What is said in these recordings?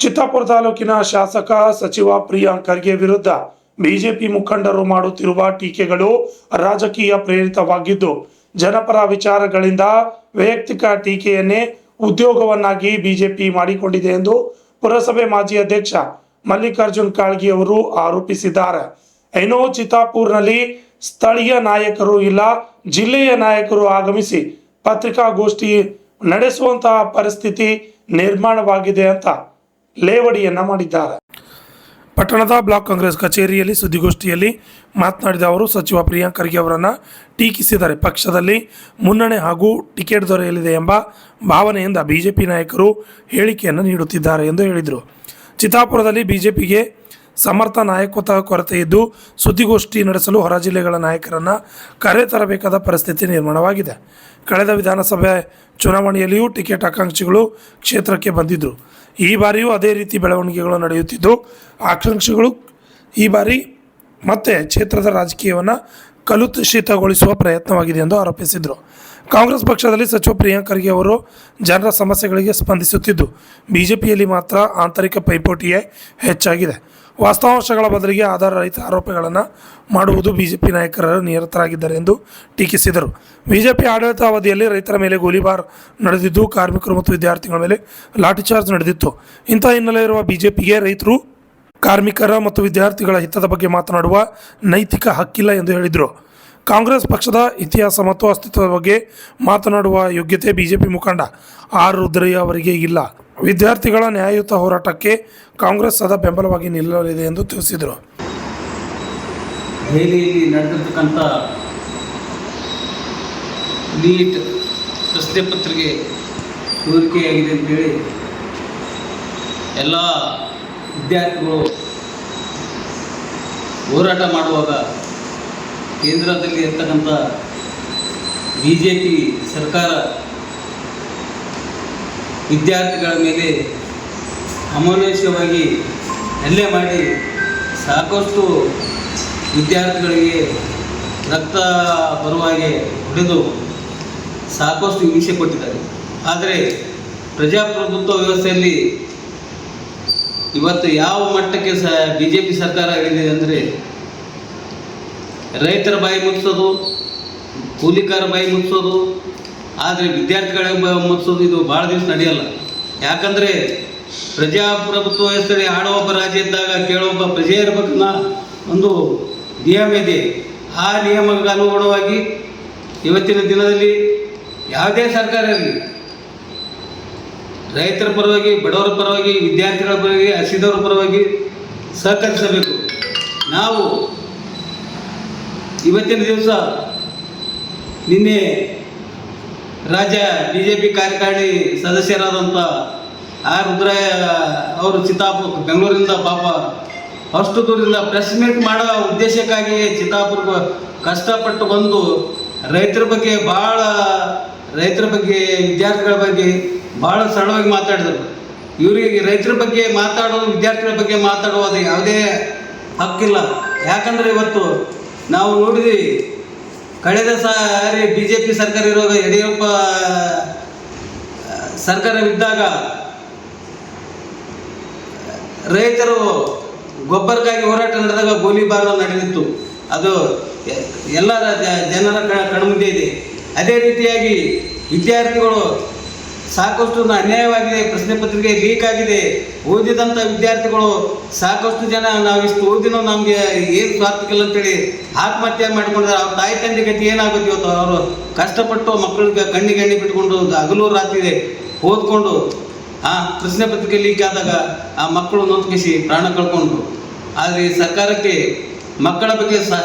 ಚಿತ್ತಾಪುರ ತಾಲೂಕಿನ ಶಾಸಕ ಸಚಿವ ಪ್ರಿಯಾಂಕ್ ಖರ್ಗೆ ವಿರುದ್ಧ ಬಿಜೆಪಿ ಮುಖಂಡರು ಮಾಡುತ್ತಿರುವ ಟೀಕೆಗಳು ರಾಜಕೀಯ ಪ್ರೇರಿತವಾಗಿದ್ದು, ಜನಪರ ವಿಚಾರಗಳಿಂದ ವೈಯಕ್ತಿಕ ಟೀಕೆಯನ್ನೇ ಉದ್ಯೋಗವನ್ನಾಗಿ ಬಿಜೆಪಿ ಮಾಡಿಕೊಂಡಿದೆ ಎಂದು ಪುರಸಭೆ ಮಾಜಿ ಅಧ್ಯಕ್ಷ ಮಲ್ಲಿಕಾರ್ಜುನ್ ಕಾಳ್ಗಿ ಅವರು ಆರೋಪಿಸಿದ್ದಾರೆ. ಇನ್ನು ಚಿತ್ತಾಪುರ್ನಲ್ಲಿ ಸ್ಥಳೀಯ ನಾಯಕರು ಇಲ್ಲ, ಜಿಲ್ಲೆಯ ನಾಯಕರು ಆಗಮಿಸಿ ಪತ್ರಿಕಾಗೋಷ್ಠಿ ನಡೆಸುವಂತಹ ಪರಿಸ್ಥಿತಿ ನಿರ್ಮಾಣವಾಗಿದೆ ಅಂತ ಲೇವಡಿಯನ್ನ ಮಾಡಿದ್ದಾರೆ. ಪಟ್ಟಣದ ಬ್ಲಾಕ್ ಕಾಂಗ್ರೆಸ್ ಕಚೇರಿಯಲ್ಲಿ ಸುದ್ದಿಗೋಷ್ಠಿಯಲ್ಲಿ ಮಾತನಾಡಿದ ಅವರು ಸಚಿವ ಪ್ರಿಯಾಂಕ್ ಖರ್ಗೆ ಅವರನ್ನು ಟೀಕಿಸಿದ್ದಾರೆ. ಪಕ್ಷದಲ್ಲಿ ಮುನ್ನಡೆ ಹಾಗೂ ಟಿಕೆಟ್ ದೊರೆಯಲಿದೆ ಎಂಬ ಭಾವನೆಯಿಂದ ಬಿಜೆಪಿ ನಾಯಕರು ಹೇಳಿಕೆಯನ್ನು ನೀಡುತ್ತಿದ್ದಾರೆ ಎಂದು ಹೇಳಿದರು. ಚಿತ್ತಾಪುರದಲ್ಲಿ ಬಿಜೆಪಿಗೆ ಸಮರ್ಥ ನಾಯಕತ್ವ ಕೊರತೆ ಇದ್ದು ಸುದ್ದಿಗೋಷ್ಠಿ ನಡೆಸಲು ಹೊರ ಜಿಲ್ಲೆಗಳ ನಾಯಕರನ್ನು ಕರೆತರಬೇಕಾದ ಪರಿಸ್ಥಿತಿ ನಿರ್ಮಾಣವಾಗಿದೆ. ಕಳೆದ ವಿಧಾನಸಭೆ ಚುನಾವಣೆಯಲ್ಲಿಯೂ ಟಿಕೆಟ್ ಆಕಾಂಕ್ಷಿಗಳು ಕ್ಷೇತ್ರಕ್ಕೆ ಬಂದಿದ್ದರು. ಈ ಬಾರಿಯೂ ಅದೇ ರೀತಿ ಬೆಳವಣಿಗೆಗಳು ನಡೆಯುತ್ತಿದ್ದು, ಆಕಾಂಕ್ಷಿಗಳು ಈ ಬಾರಿ ಮತ್ತೆ ಕ್ಷೇತ್ರದ ರಾಜಕೀಯವನ್ನು ಕಲುಷಿತಗೊಳಿಸುವ ಪ್ರಯತ್ನವಾಗಿದೆ ಎಂದು ಆರೋಪಿಸಿದರು. ಕಾಂಗ್ರೆಸ್ ಪಕ್ಷದಲ್ಲಿ ಸಚಿವ ಪ್ರಿಯಾಂಕ್ ಖರ್ಗೆ ಅವರು ಜನರ ಸಮಸ್ಯೆಗಳಿಗೆ ಸ್ಪಂದಿಸುತ್ತಿದ್ದು, ಬಿಜೆಪಿಯಲ್ಲಿ ಮಾತ್ರ ಆಂತರಿಕ ಪೈಪೋಟಿಯೇ ಹೆಚ್ಚಾಗಿದೆ. ವಾಸ್ತವಾಂಶಗಳ ಬದಲಿಗೆ ಆಧಾರರಹಿತ ಆರೋಪಗಳನ್ನು ಮಾಡುವುದು ಬಿಜೆಪಿ ನಾಯಕರು ನಿರತರಾಗಿದ್ದಾರೆ ಎಂದು ಟೀಕಿಸಿದರು. ಬಿಜೆಪಿ ಆಡಳಿತ ಅವಧಿಯಲ್ಲಿ ರೈತರ ಮೇಲೆ ಗೋಲಿಬಾರ್ ನಡೆದಿದ್ದು, ಕಾರ್ಮಿಕರು ಮತ್ತು ವಿದ್ಯಾರ್ಥಿಗಳ ಮೇಲೆ ಲಾಠಿಚಾರ್ಜ್ ನಡೆದಿತ್ತು. ಇಂತಹ ಹಿನ್ನೆಲೆ ಇರುವ ಬಿಜೆಪಿಗೆ ರೈತರು, ಕಾರ್ಮಿಕರ ಮತ್ತು ವಿದ್ಯಾರ್ಥಿಗಳ ಹಿತದ ಬಗ್ಗೆ ಮಾತನಾಡುವ ನೈತಿಕ ಹಕ್ಕಿಲ್ಲ ಎಂದು ಹೇಳಿದರು. ಕಾಂಗ್ರೆಸ್ ಪಕ್ಷದ ಇತಿಹಾಸ ಮತ್ತು ಅಸ್ತಿತ್ವದ ಬಗ್ಗೆ ಮಾತನಾಡುವ ಯೋಗ್ಯತೆ ಬಿಜೆಪಿ ಮುಖಂಡ ಆರ್ ರುದ್ರಯ್ಯ ಅವರಿಗೆ ಇಲ್ಲ. ವಿದ್ಯಾರ್ಥಿಗಳ ನ್ಯಾಯಯುತ ಹೋರಾಟಕ್ಕೆ ಕಾಂಗ್ರೆಸ್ ಸದಾ ಬೆಂಬಲವಾಗಿ ನಿಲ್ಲಲಿದೆ ಎಂದು ತಿಳಿಸಿದರು. ದೆಹಲಿಯಲ್ಲಿ ನಡೆದಿರ್ತಕ್ಕಂಥ ನೀಟ್ ಪ್ರಶ್ನೆ ಪತ್ರಿಕೆ ಸೋರಿಕೆಯಾಗಿದೆ ಅಂತೇಳಿ ಎಲ್ಲ ವಿದ್ಯಾರ್ಥಿಗಳು ಹೋರಾಟ ಮಾಡುವಾಗ ಕೇಂದ್ರದಲ್ಲಿ ಇರ್ತಕ್ಕಂಥ ಬಿಜೆಪಿ ಸರ್ಕಾರ ವಿದ್ಯಾರ್ಥಿಗಳ ಮೇಲೆ ಅಮಾನುಷ್ಯವಾಗಿ ಹಲ್ಲೆ ಮಾಡಿ ಸಾಕಷ್ಟು ವಿದ್ಯಾರ್ಥಿಗಳಿಗೆ ರಕ್ತ ಬರುವಾಗೆ ಹೊಡೆದು ಸಾಕಷ್ಟು ಹಿಂಸೆ ಕೊಟ್ಟಿದ್ದಾರೆ. ಆದರೆ ಪ್ರಜಾಪ್ರಭುತ್ವ ವ್ಯವಸ್ಥೆಯಲ್ಲಿ ಇವತ್ತು ಯಾವ ಮಟ್ಟಕ್ಕೆ ಬಿಜೆಪಿ ಸರ್ಕಾರ ಹೇಳಿದೆ ಅಂದರೆ, ರೈತರ ಬಾಯಿ ಮುಚ್ಚಿಸೋದು, ಕೂಲಿಕಾರ ಬಾಯಿ ಮುಚ್ಚಿಸೋದು, ಆದರೆ ವಿದ್ಯಾರ್ಥಿಗಳ ಮುಚ್ಚಿಸೋದು ಇದು ಭಾಳ ದಿವಸ ನಡೆಯಲ್ಲ. ಯಾಕಂದರೆ ಪ್ರಜಾಪ್ರಭುತ್ವ ವ್ಯವಸ್ಥೆಯಲ್ಲಿ ಆಡೋ ಒಬ್ಬ ರಾಜ್ಯ ಇದ್ದಾಗ ಕೇಳೋಬ್ಬ ಪ್ರಜೆ ಇರಬೇಕನ್ನ ಒಂದು ನಿಯಮ ಇದೆ. ಆ ನಿಯಮಕ್ಕೆ ಅನುಗುಣವಾಗಿ ಇವತ್ತಿನ ದಿನದಲ್ಲಿ ಯಾವುದೇ ಸರ್ಕಾರ ಇರಲಿ, ರೈತರ ಪರವಾಗಿ, ಬಡವರ ಪರವಾಗಿ, ವಿದ್ಯಾರ್ಥಿಗಳ ಪರವಾಗಿ, ಹಸಿದವರ ಪರವಾಗಿ ಸಹಕರಿಸಬೇಕು. ನಾವು ಇವತ್ತಿನ ದಿವಸ ನಿನ್ನೆ ರಾಜ್ಯ ಬಿಜೆಪಿ ಕಾರ್ಯಕಾರಿಣಿ ಸದಸ್ಯರಾದಂಥ ಆರ್ ರುದ್ರಯ್ಯ ಅವರು ಚಿತ್ತಾಪುರ ಬೆಂಗಳೂರಿಂದ ಪಾಪ ಅಷ್ಟು ದೂರದಿಂದ ಪ್ರೆಸ್ ಮೀಟ್ ಮಾಡೋ ಉದ್ದೇಶಕ್ಕಾಗಿ ಚಿತ್ತಾಪುರ ಕಷ್ಟಪಟ್ಟು ಬಂದು ರೈತರ ಬಗ್ಗೆ ವಿದ್ಯಾರ್ಥಿಗಳ ಬಗ್ಗೆ ಭಾಳ ಸರಳವಾಗಿ ಮಾತಾಡಿದರು. ಇವರಿಗೆ ರೈತರ ಬಗ್ಗೆ ಮಾತಾಡೋದು, ವಿದ್ಯಾರ್ಥಿಗಳ ಬಗ್ಗೆ ಮಾತಾಡುವುದು ಯಾವುದೇ ಹಕ್ಕಿಲ್ಲ. ಯಾಕಂದರೆ ಇವತ್ತು ನಾವು ನೋಡಿದ್ವಿ, ಕಳೆದ ಸಾರಿ ಬಿಜೆಪಿ ಸರ್ಕಾರ ಇರುವಾಗ, ಯಡಿಯೂರಪ್ಪ ಸರ್ಕಾರವಿದ್ದಾಗ ರೈತರು ಗೊಬ್ಬರಕ್ಕಾಗಿ ಹೋರಾಟ ನಡೆದಾಗ ಗೋಲಿಬಾರ್ ನಡೆದಿತ್ತು. ಅದು ಎಲ್ಲ ಜನರ ಕಣ್ಮುಂದೆ ಇದೆ. ಅದೇ ರೀತಿಯಾಗಿ ವಿದ್ಯಾರ್ಥಿಗಳು ಸಾಕಷ್ಟು ಅನ್ಯಾಯವಾಗಿದೆ, ಪ್ರಶ್ನೆ ಪತ್ರಿಕೆ ಲೀಕ್ ಆಗಿದೆ. ಓದಿದಂಥ ವಿದ್ಯಾರ್ಥಿಗಳು ಸಾಕಷ್ಟು ಜನ ನಾವಿಷ್ಟು ಓದಿನೋ ನಮಗೆ ಏನು ಸ್ವಾರ್ಥಕ್ಕಿಲ್ಲ ಅಂತೇಳಿ ಆತ್ಮಹತ್ಯೆ ಮಾಡಿಕೊಂಡ್ರೆ ಅವ್ರ ತಾಯಿ ತಂದೆ ಗತಿ ಏನಾಗುತ್ತೆ ಇವತ್ತು? ಅವರು ಕಷ್ಟಪಟ್ಟು ಮಕ್ಕಳಿಗೆ ಕಣ್ಣಿಗೆ ಎಣ್ಣೆ ಬಿಟ್ಕೊಂಡು ಹಗಲು ರಾತ್ರಿ ಓದ್ಕೊಂಡು ಆ ಪ್ರಶ್ನೆ ಪತ್ರಿಕೆ ಲೀಕ್ ಆದಾಗ ಆ ಮಕ್ಕಳು ನೊಂದ್ಕಿಸಿ ಪ್ರಾಣ ಕಳ್ಕೊಂಡು. ಆದರೆ ಸರ್ಕಾರಕ್ಕೆ ಮಕ್ಕಳ ಬಗ್ಗೆ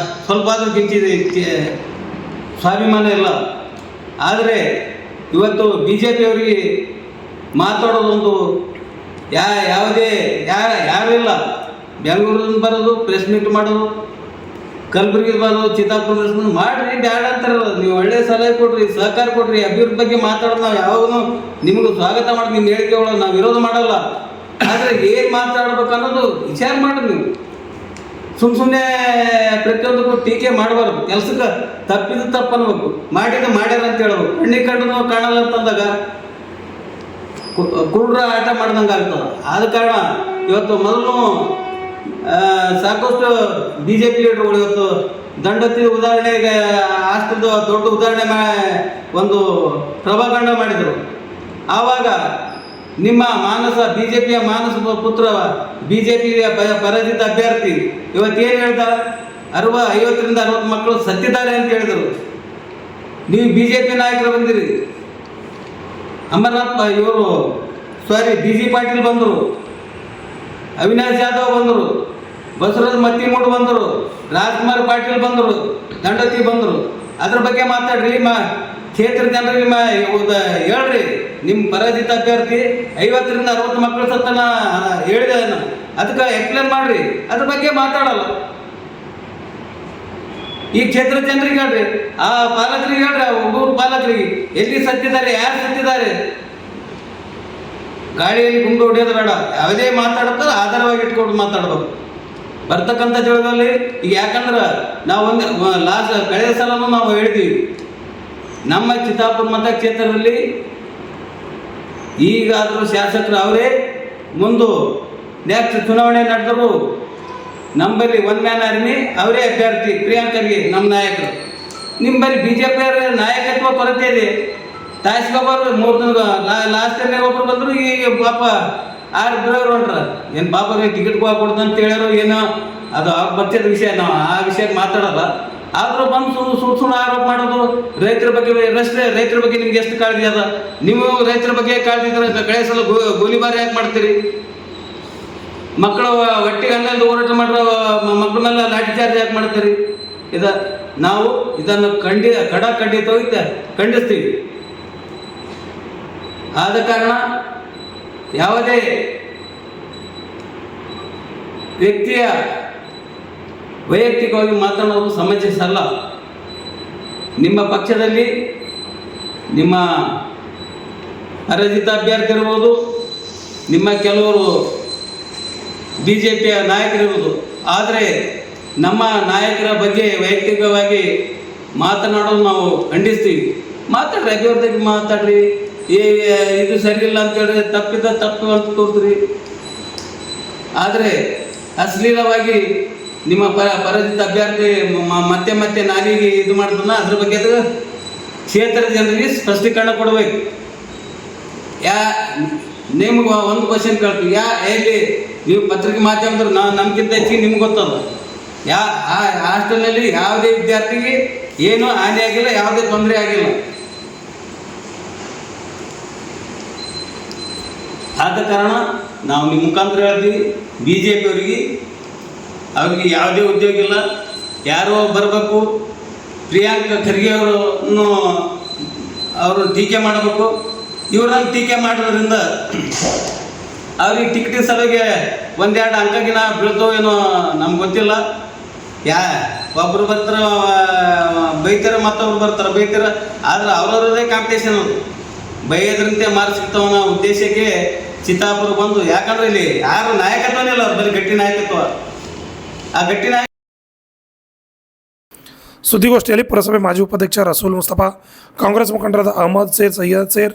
ಸ್ವಲ್ಪ ಆದರೂ ಗಿಂಚಿದೆ, ಸ್ವಾಭಿಮಾನ ಇಲ್ಲ. ಆದರೆ ಇವತ್ತು ಬಿ ಜೆ ಪಿಯವರಿಗೆ ಮಾತಾಡೋದೊಂದು ಯಾರೂ ಇಲ್ಲ. ಬೆಂಗಳೂರಿಂದ ಬರೋದು, ಪ್ರೆಸ್ ಮೀಟ್ ಮಾಡೋದು, ಕಲಬುರಗಿ ಬರೋದು, ಚಿತ್ತಾಪುರ ಮಾಡಿರಿ, ಬ್ಯಾಡ ಅಂತಾರಲ್ಲ. ನೀವು ಒಳ್ಳೆಯ ಸಲಹೆ ಕೊಡ್ರಿ, ಸಹಕಾರ ಕೊಡ್ರಿ, ಅಭಿವೃದ್ಧಿ ಬಗ್ಗೆ ಮಾತಾಡೋದು ನಾವು ಯಾವಾಗೂ ನಿಮಗೂ ಸ್ವಾಗತ ಮಾಡಿ, ನಿಮ್ಮ ಹೇಳಿಕೆ ಒಳಗೆ ನಾವು ವಿರೋಧ ಮಾಡಲ್ಲ. ಆದರೆ ಏನು ಮಾತಾಡ್ಬೇಕು ಅನ್ನೋದು ವಿಚಾರ ಮಾಡಿರಿ. ನೀವು ಸುಮ್ಮನೆ ಪ್ರತಿಯೊಂದಕ್ಕೂ ಟೀಕೆ ಮಾಡಬಾರ್ದು. ಕೆಲಸಕ್ಕೆ ತಪ್ಪಿದ್ದು ತಪ್ಪು ಅನ್ಬೇಕು, ಮಾಡಿದ ಮಾಡ್ಯಾರ ಅಂತ ಹೇಳ್ಬೇಕು. ಕಣ್ಣಿಗೆ ಕಂಡು ನಾವು ಕಾಣಲ್ಲ ಅಂತಂದಾಗ ಕುರುಡ್ರ ಆಟ ಮಾಡ್ದಂಗೆ ಆಗ್ತದೆ. ಆದ ಕಾರಣ ಇವತ್ತು ಮೊದಲು ಸಾಕಷ್ಟು ಬಿ ಜೆ ಪಿ ಲೀಡರ್ಗಳು ಇವತ್ತು ದಂಡತಿ ಉದಾಹರಣೆಗೆ ಅಷ್ಟೊಂದು ದೊಡ್ಡ ಉದಾಹರಣೆ ಒಂದು ಪ್ರಭಾಕಂಡ ಮಾಡಿದರು. ಆವಾಗ ನಿಮ್ಮ ಮಾನಸ ಬಿ ಜೆ ಪಿಯ ಮಾನಸ ಪುತ್ರ ಬಿ ಜೆ ಪಿಯ ಪರಾಜಿತ ಅಭ್ಯರ್ಥಿ ಇವತ್ತೇನು ಹೇಳ್ದ, 50ರಿಂದ 60 ಮಕ್ಕಳು ಸತ್ತಿದ್ದಾರೆ ಅಂತ ಹೇಳಿದರು. ನೀವು ಬಿ ಜೆ ಪಿ ನಾಯಕರು ಬಂದಿರಿ, ಅಮರನಾಥ್ ಇವರು ಬಿ ಜಿ ಪಾಟೀಲ್ ಬಂದರು, ಅವಿನಾಶ್ ಜಾಧವ್ ಬಂದರು, ಬಸವರಾಜ್ ಮತ್ತಿಮೂಡು ಬಂದರು, ರಾಜ್ಕುಮಾರ್ ಪಾಟೀಲ್ ಬಂದರು, ದಂಡತಿ ಬಂದರು. ಅದ್ರ ಬಗ್ಗೆ ಮಾತಾಡ್ರಿ. ಕ್ಷೇತ್ರ ಜನರಿಗೆ ಹೇಳ್ರಿ, ನಿಮ್ಮ ಪರಾಜಿತ ಅಭ್ಯರ್ಥಿ 50ರಿಂದ 60 ಮಕ್ಕಳು ಸತ್ತನ ಹೇಳಿದೆ, ಅದಕ್ಕೆ ಎಕ್ಸ್ಪ್ಲೇನ್ ಮಾಡ್ರಿ. ಅದ್ರ ಬಗ್ಗೆ ಮಾತಾಡಲ್ಲ. ಈ ಕ್ಷೇತ್ರ ಜನರಿಗೆ ಹೇಳ್ರಿ, ಆ ಪಾಲಕರಿಗೆ ಹೇಳ್ರಿ, ಒಬ್ಬರು ಪಾಲಕರಿಗೆ ಎಲ್ಲಿ ಸತ್ತಿದ್ದಾರೆ, ಯಾರು ಸತ್ತಿದ್ದಾರೆ. ಗಾಳಿಯಲ್ಲಿ ಗುಂಡು ಹೊಡೆಯೋದು ಬೇಡ. ಯಾವುದೇ ಮಾತಾಡುತ್ತೋ ಆಧಾರವಾಗಿ ಇಟ್ಕೊಂಡು ಮಾತಾಡ್ಬೇಕು ಬರ್ತಕ್ಕಂಥ ಜಾಗದಲ್ಲಿ. ಈಗ ಯಾಕಂದ್ರೆ ನಾವು ಕಳೆದ ಸಲನೂ ನಾವು ಹೇಳಿದ್ದೀವಿ, ನಮ್ಮ ಚಿತ್ತಾಪುರ ಮತಕ್ಷೇತ್ರದಲ್ಲಿ ಈಗಾದರೂ ಶಾಸಕರು ಅವರೇ ಮುಂದೆ ನೆಕ್ಸ್ಟ್ ಚುನಾವಣೆ ನಡೆದರು ನಮ್ಮಲ್ಲಿ ಒನ್ ಮ್ಯಾನ್ ಆರ್ಮಿ ಅವರೇ ಅಭ್ಯರ್ಥಿ ಪ್ರಿಯಾಂಕರ್ಗೆ ನಮ್ಮ ನಾಯಕರು. ನಿಮ್ಮಲ್ಲಿ ಬಿ ಜೆ ಪಿಯವರ ನಾಯಕತ್ವ ಕೊರತೆ ಇದೆ. ತಾಯಿಸ್ಕೊಬ್ಬರು 3 ದಿನ ಲಾಸ್ಟ್ ಟೈಮ್ನಾಗ ಒಬ್ರು ಬಂದರು, ಈಗ ಪಾಪ 6 ಡ್ರೈವರ್ ಹೊಂಟ್ರ. ಏನು ಪಾಪ ಟಿಕೆಟ್ ಕೊಡ್ದು ಅಂತ ಹೇಳ್ಯಾರೋ ಏನೋ, ಅದು ಅವ್ರ ಪಕ್ಷದ ವಿಷಯ, ನಾವು ಆ ವಿಷಯಕ್ಕೆ ಮಾತಾಡೋಲ್ಲ. ಆದರೂ ಬಂದು ಸುಳ್ಳು ಆರೋಪ ಮಾಡೋದು. ರೈತರ ಬಗ್ಗೆ ರೈತರ ಬಗ್ಗೆ ನಿಮ್ಗೆ ಎಷ್ಟು ಕಾಳಜಿ ಅದ? ನೀವು ರೈತರ ಬಗ್ಗೆ ಕಾಳಜಿ ಇದ್ರೆ ಕಳೆ ಸಲ ಗೋಲಿಬಾರ್ ಯಾಕೆ ಮಾಡ್ತೀರಿ? ಮಕ್ಕಳು ಒಟ್ಟಿಗೆ ಅನ್ನಲ್ಲಿ ಹೋರಾಟ ಮಾಡೋ ಮಕ್ಕಳ ಮೇಲೆ ಲಾಠಿ ಚಾರ್ಜ್ ಯಾಕೆ ಮಾಡ್ತೀರಿ? ನಾವು ಇದನ್ನು ಖಂಡಿತವಾಗಿ ಖಂಡಿಸ್ತೀವಿ. ಆದ ಕಾರಣ ಯಾವುದೇ ವ್ಯಕ್ತಿಯ ವೈಯಕ್ತಿಕವಾಗಿ ಮಾತನಾಡೋದು ಸಮಂಜಸ ಅಲ್ಲ. ನಿಮ್ಮ ಪಕ್ಷದಲ್ಲಿ ನಿಮ್ಮ ಪರಾಜಿತ ಅಭ್ಯರ್ಥಿ ಇರ್ಬೋದು, ನಿಮ್ಮ ಕೆಲವರು ಬಿ ಜೆ ಪಿಯ ನಾಯಕರಿರ್ಬೋದು, ಆದರೆ ನಮ್ಮ ನಾಯಕರ ಬಗ್ಗೆ ವೈಯಕ್ತಿಕವಾಗಿ ಮಾತನಾಡೋದು ನಾವು ಖಂಡಿಸ್ತೀವಿ. ಮಾತಾಡ್ರಿ, ಅಭಿವೃದ್ಧಿಗೆ ಮಾತಾಡ್ರಿ. ಇದು ಸರಿಯಿಲ್ಲ ಅಂತ ಹೇಳಿದ್ರೆ ತಪ್ಪು ಅಂತ ತೋರಿಸ್ರಿ. ಆದರೆ ಅಶ್ಲೀಲವಾಗಿ ನಿಮ್ಮ ಪರಾಜಿತ ಅಭ್ಯರ್ಥಿ ಮತ್ತೆ ನಾಲಿಗೆ ಇದು ಮಾಡ್ತಾನ, ಅದ್ರ ಬಗ್ಗೆ ಕ್ಷೇತ್ರದ ಜನರಿಗೆ ಸ್ಪಷ್ಟೀಕರಣ ಕೊಡಬೇಕು. ನಿಮ್ಗೆ ಒಂದು ಕ್ವಶನ್ ಕೇಳ್ತೀವಿ, ಎಲ್ಲಿ ನೀವು ಪತ್ರಿಕೆ ಮಾಧ್ಯಮದವ್ರು ನಮ್ಗಿಂತ ಹೆಚ್ಚಿಗೆ ನಿಮ್ಗೆ ಗೊತ್ತದ. ಹಾಸ್ಟೆಲ್ನಲ್ಲಿ ಯಾವುದೇ ವಿದ್ಯಾರ್ಥಿಗೆ ಏನೂ ಹಾನಿ ಆಗಿಲ್ಲ, ಯಾವುದೇ ತೊಂದರೆ ಆಗಿಲ್ಲ. ಆದ ಕಾರಣ ನಾವು ನಿಮ್ಮ ಮುಖಾಂತರ ಹೇಳ್ತೀವಿ, ಬಿ ಜೆ ಪಿಯವರಿಗೆ ಅವ್ರಿಗೆ ಯಾವುದೇ ಉದ್ಯೋಗ ಇಲ್ಲ, ಯಾರೋ ಬರಬೇಕು, ಪ್ರಿಯಾಂಕ ಖರ್ಗೆ ಅವರು ಟೀಕೆ ಮಾಡಬೇಕು. ಇವ್ರನ್ನ ಟೀಕೆ ಮಾಡೋದ್ರಿಂದ ಅವ್ರಿಗೆ ಟಿಕೆಟ್ ಸಲುವಾಗಿ 1-2 ಅಂಕಗಿನ ಬೀಳ್ತೋ ಏನೋ ನಮ್ಗೆ ಗೊತ್ತಿಲ್ಲ. ಒಬ್ಬರು ಬರ್ತಾರೆ ಬೈತಾರೆ, ಮತ್ತೊಬ್ರು ಬರ್ತಾರೆ ಬೈತಾರೆ. ಆದ್ರೆ ಅವ್ರವ್ರದೇ ಕಾಂಪಿಟೇಷನ್, ಅದು ಬೈಯೋದ್ರಂತೆ ಮಾರ್ಕ್ಸ್ ಸಿಗ್ತಾವನ್ನ ಉದ್ದೇಶಕ್ಕೆ ಚಿತ್ತಾಪುರ ಬಂದು. ಯಾಕಂದ್ರೆ ಇಲ್ಲಿ ಯಾರು ನಾಯಕತ್ವನೇ ಇಲ್ಲ, ಅವ್ರ ಬರೀ ಗಟ್ಟಿ ನಾಯಕತ್ವ. ಆ ಗಟ್ಟಿ ನಾಯಕ ಸುದ್ದಿಗೋಷ್ಠಿಯಲ್ಲಿ ಪುರಸಭೆ ಮಾಜಿ ಉಪಾಧ್ಯಕ್ಷ ರಸೂಲ್ ಮುಸ್ತಫಾ, ಕಾಂಗ್ರೆಸ್ ಮುಖಂಡರಾದ ಅಹಮದ್ ಸೇರ್, ಸೈಯದ್ ಸೇರ್,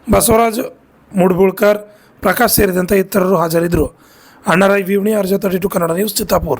ಬಸವರಾಜ್ ಮುಡ್ಬುಳ್ಕರ್, ಪ್ರಕಾಶ್ ಸೇರಿದಂತೆ ಇತರರು ಹಾಜರಿದ್ದರು. ಅಣ್ಣರಾಯ್ ವಿವಣಿ, ಅರ್ಜ 32 ಕನ್ನಡ ನ್ಯೂಸ್, ಚಿತ್ತಾಪುರ.